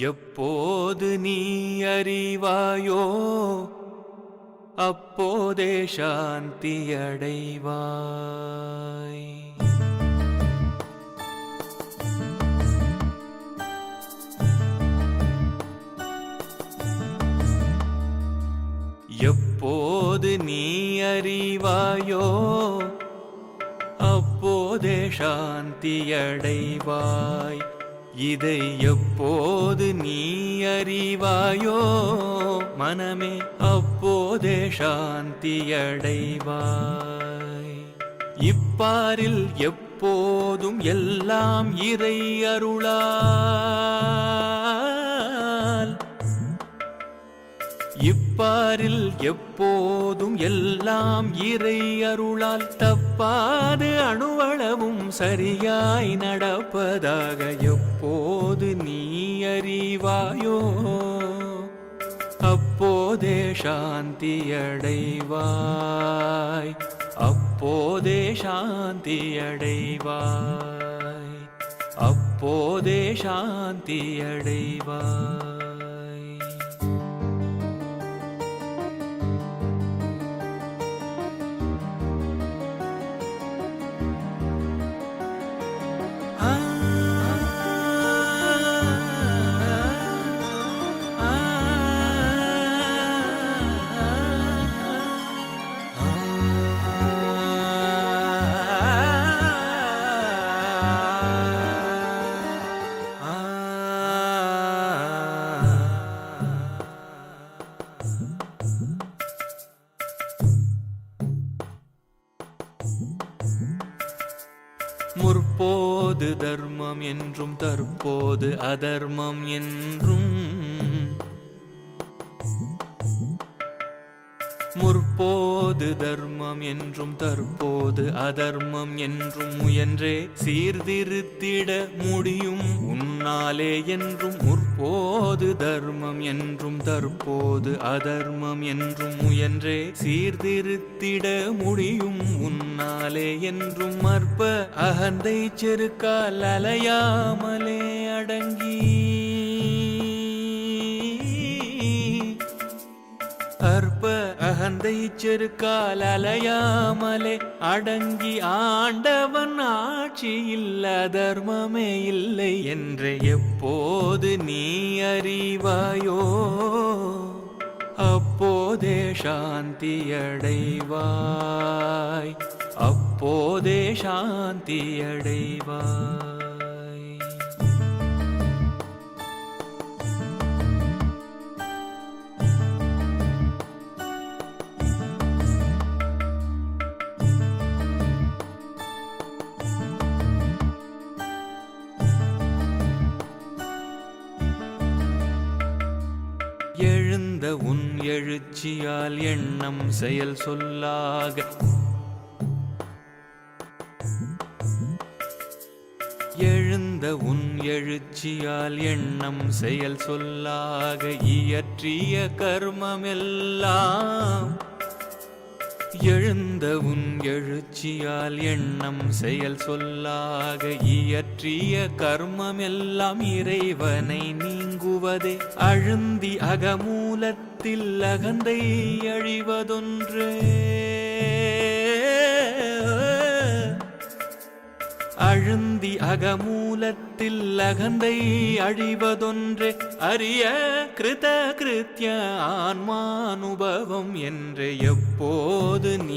எப்போது நீ அறிவாயோ அப்போதே சாந்தி அடைவாய். எப்போது நீ அறிவாயோ அப்போதே சாந்தி அடைவாய். இதை எப்போது நீ அறிவாயோ மனமே அப்போதே சாந்தி அடைவாய். இப்பாரில் எப்போதும் எல்லாம் இறை அருளால், இப்பாரில் எப்போதும் எல்லாம் இறை அருளால் தப்பாது அணுவளவும் சரியாய் நடப்பதாக எப்போது நீ அறிவாயோ அப்போதே சாந்தி அடைவாய். அப்போதே சாந்தி அடைவாய். அப்போதே சாந்தி அடைவாய். முற்போது தர்மம் என்றும் தற்போது அதர்மம் என்றும், முற்போது தர்மம் என்றும் தற்போது அதர்மம் என்றும் முயன்றே சீர்திருத்திட முடியும் உன்னாலே என்றும். முற்போது தர்மம் என்றும் தற்போது அதர்மம் என்றும் முயன்றே சீர்திருத்திட முடியும் உன்னாலே என்றும். அற்ப அகந்தை செருக்கால் அலையாமலே அடங்கி, அற்ப அகந்தை செருக்கால் அலையாமலே அடங்கி ஆண்டவன் ஆட்சியில் அதர்மமே இல்லை என்று எப்போது நீ அறிவாயோ அப்போதே சாந்தி அடைவாய். அப்போதே சாந்தி அடைவாய். எழுந்த உன் எழுச்சியால் எண்ணம் செயல் சொல்லாக, எழுந்த உன் எழுச்சியால் எண்ணம் செயல் சொல்லாக இயற்றிய கர்மமெல்லாம், எழுந்த உன் எழுச்சியால் எண்ணம் செயல் சொல்லாக இயற்றிய கர்மமெல்லாம் இறைவனை நீங்குவதே. அழுந்தி அகமூலத்தில் அகந்தை அழிவதொன்றே, அழுந்தி அகமூலத்தில் அகந்தை அழிவதொன்றே. அரிய கிருத கிருத்ய ஆன்மானுபவம் என்று எப்போது நீ